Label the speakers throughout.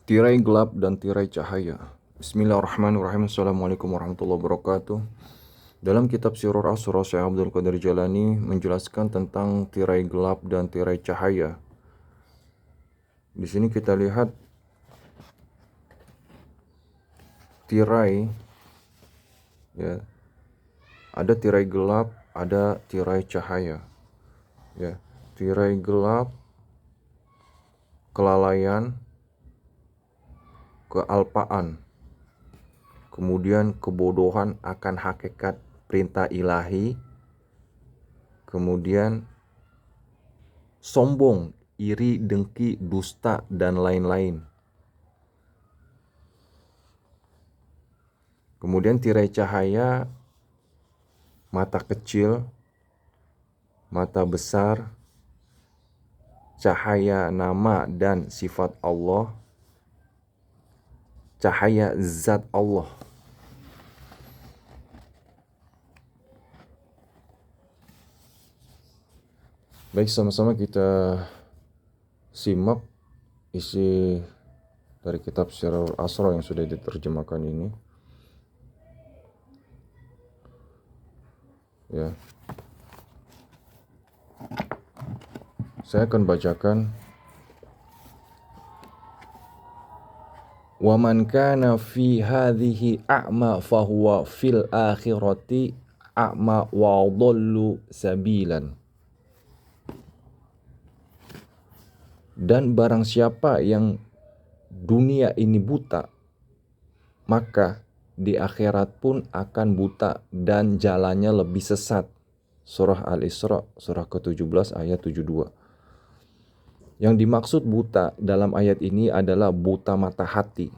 Speaker 1: Tirai gelap dan tirai cahaya. Bismillahirrahmanirrahim. Assalamualaikum warahmatullahi wabarakatuh. Dalam kitab Sirur Asra, Syekh Abdul Qadir Jalani menjelaskan tentang tirai gelap dan tirai cahaya. Di sini kita lihat tirai, ya, ada tirai gelap, ada tirai cahaya. Ya, tirai gelap, kelalaian, kealpaan, kemudian kebodohan akan hakikat perintah ilahi, kemudian sombong, iri, dengki, dusta, dan lain-lain. Kemudian tirai cahaya, mata kecil, mata besar, cahaya nama dan sifat Allah, cahaya zat Allah. Baik, sama-sama kita simak isi dari kitab Sirur Asra yang sudah diterjemahkan ini. Ya. Saya akan bacakan. Wa man kana fi hadhihi a'ma fahuwa fil akhirati a'ma wa dhallu sabilan. Dan barang siapa yang dunia ini buta, maka di akhirat pun akan buta dan jalannya lebih sesat. Surah Al-Isra, surah ke-17 ayat 72. Yang dimaksud buta dalam ayat ini adalah buta mata hati.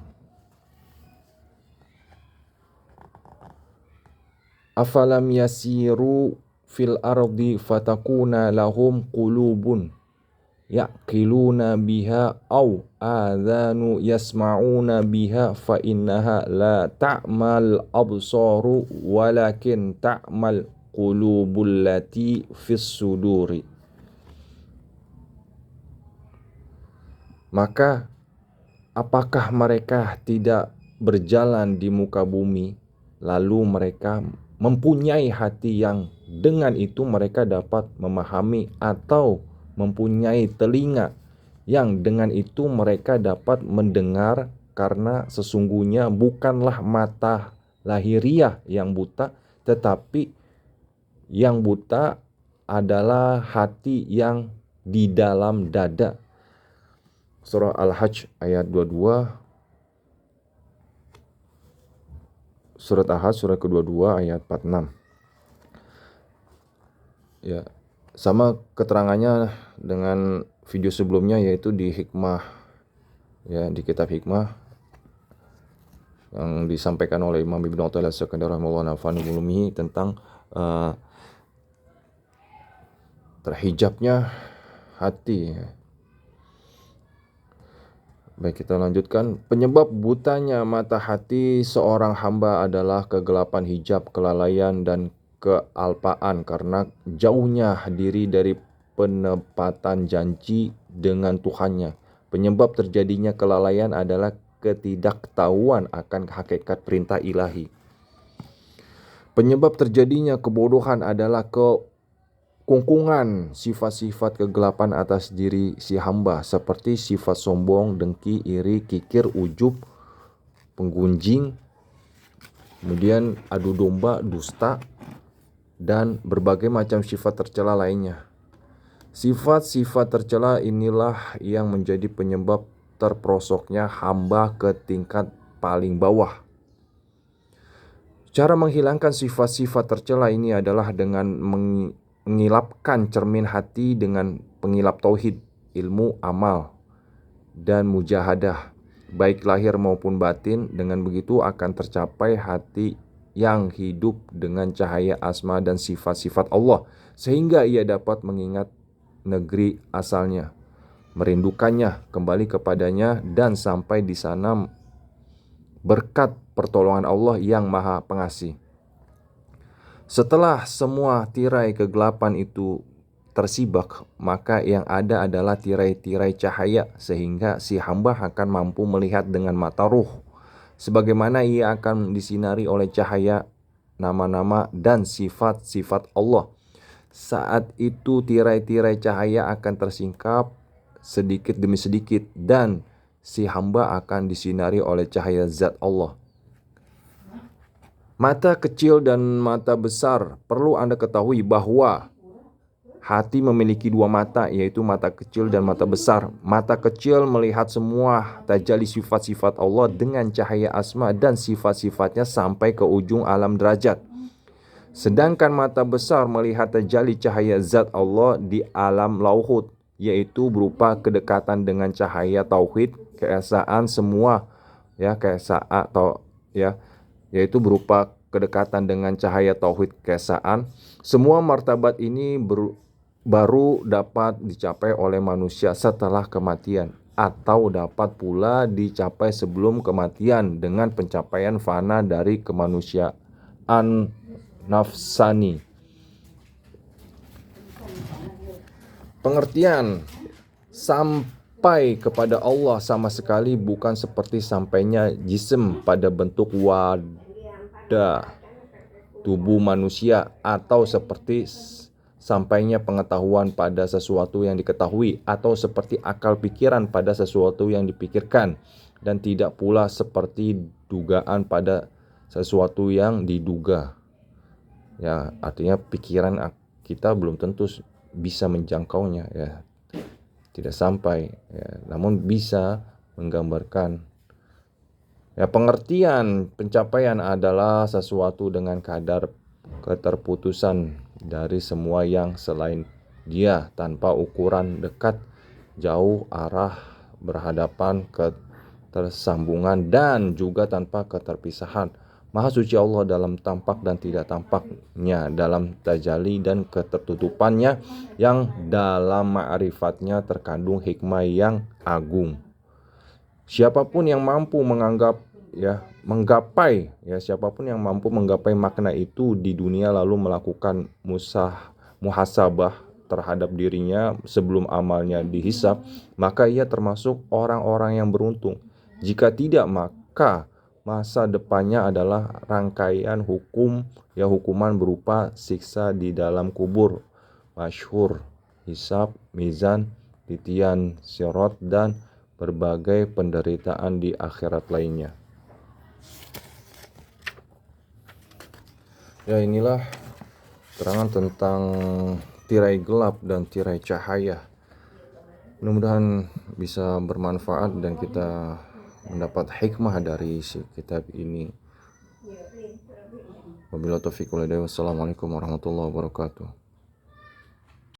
Speaker 1: Afalam yasiru fil ardi fatakuna lahum qulubun yaqiluna biha aw adhanu yasma'una biha fa innaha la ta'mal absaru walakin ta'mal qulubul lati fis suduri. Maka apakah mereka tidak berjalan di muka bumi, lalu mereka mempunyai hati yang dengan itu mereka dapat memahami, atau mempunyai telinga yang dengan itu mereka dapat mendengar, karena sesungguhnya bukanlah mata lahiriah yang buta, tetapi yang buta adalah hati yang di dalam dada. Surah Al-Hajj ayat 22, Surat Al-Hajj surah ke-22 ayat 46. Ya, sama keterangannya dengan video sebelumnya, yaitu di Hikmah, ya, di kitab Hikmah yang disampaikan oleh Imam Ibnu Athaillah As-Sakandari rahimahullah nafa'ani ulumihi tentang terhijabnya hati. Baik, kita lanjutkan. Penyebab butanya mata hati seorang hamba adalah kegelapan hijab, kelalaian, dan kealpaan karena jauhnya diri dari penepatan janji dengan Tuhannya. Penyebab terjadinya kelalaian adalah ketidaktahuan akan hakikat perintah ilahi. Penyebab terjadinya kebodohan adalah kungkungan sifat-sifat kegelapan atas diri si hamba, seperti sifat sombong, dengki, iri, kikir, ujub, penggunjing, kemudian adu domba, dusta, dan berbagai macam sifat tercela lainnya. Sifat-sifat tercela inilah yang menjadi penyebab terperosoknya hamba ke tingkat paling bawah. Cara menghilangkan sifat-sifat tercela ini adalah dengan mengilapkan cermin hati dengan pengilap tauhid, ilmu, amal, dan mujahadah, baik lahir maupun batin. Dengan begitu akan tercapai hati yang hidup dengan cahaya asma dan sifat-sifat Allah, sehingga ia dapat mengingat negeri asalnya, merindukannya, kembali kepadanya, dan sampai di sana berkat pertolongan Allah yang Maha Pengasih. Setelah semua tirai kegelapan itu tersibak, maka yang ada adalah tirai-tirai cahaya sehingga si hamba akan mampu melihat dengan mata ruh sebagaimana ia akan disinari oleh cahaya nama-nama dan sifat-sifat Allah. Saat itu tirai-tirai cahaya akan tersingkap sedikit demi sedikit dan si hamba akan disinari oleh cahaya zat Allah. Mata kecil dan mata besar. Perlu Anda ketahui bahwa hati memiliki dua mata, yaitu mata kecil dan mata besar. Mata kecil melihat semua tajalli sifat-sifat Allah dengan cahaya asma dan sifat-sifatnya sampai ke ujung alam derajat. Sedangkan mata besar melihat tajalli cahaya zat Allah di alam lauhut, yaitu berupa kedekatan dengan cahaya tauhid, keesaan semua keesaan atau yaitu berupa kedekatan dengan cahaya tauhid keesaan. Semua martabat ini baru dapat dicapai oleh manusia setelah kematian, atau dapat pula dicapai sebelum kematian dengan pencapaian fana dari kemanusiaan nafsani. Pengertian sampai kepada Allah sama sekali bukan seperti sampainya jism pada bentuk wadah tubuh manusia, atau seperti sampainya pengetahuan pada sesuatu yang diketahui, atau seperti akal pikiran pada sesuatu yang dipikirkan, dan tidak pula seperti dugaan pada sesuatu yang diduga. Ya, artinya pikiran kita belum tentu bisa menjangkaunya, tidak sampai, namun bisa menggambarkan. Pengertian pencapaian adalah sesuatu dengan kadar keterputusan dari semua yang selain dia, tanpa ukuran dekat, jauh, arah, berhadapan, ketersambungan, dan juga tanpa keterpisahan. Maha suci Allah dalam tampak dan tidak tampaknya, dalam tajalli dan ketertutupannya, yang dalam ma'rifatnya terkandung hikmah yang agung. Siapapun yang mampu siapapun yang mampu menggapai makna itu di dunia lalu melakukan muhasabah terhadap dirinya sebelum amalnya dihisab, maka ia termasuk orang-orang yang beruntung. Jika tidak, maka masa depannya adalah rangkaian hukuman berupa siksa di dalam kubur, masyhur, hisab, mizan, titian sirat, dan berbagai penderitaan di akhirat lainnya. Inilah keterangan tentang tirai gelap dan tirai cahaya. Mudah-mudahan bisa bermanfaat dan kita mendapat hikmah dari kitab ini. Wabillahi taufiq wal hidayah. Wassalamualaikum warahmatullahi wabarakatuh.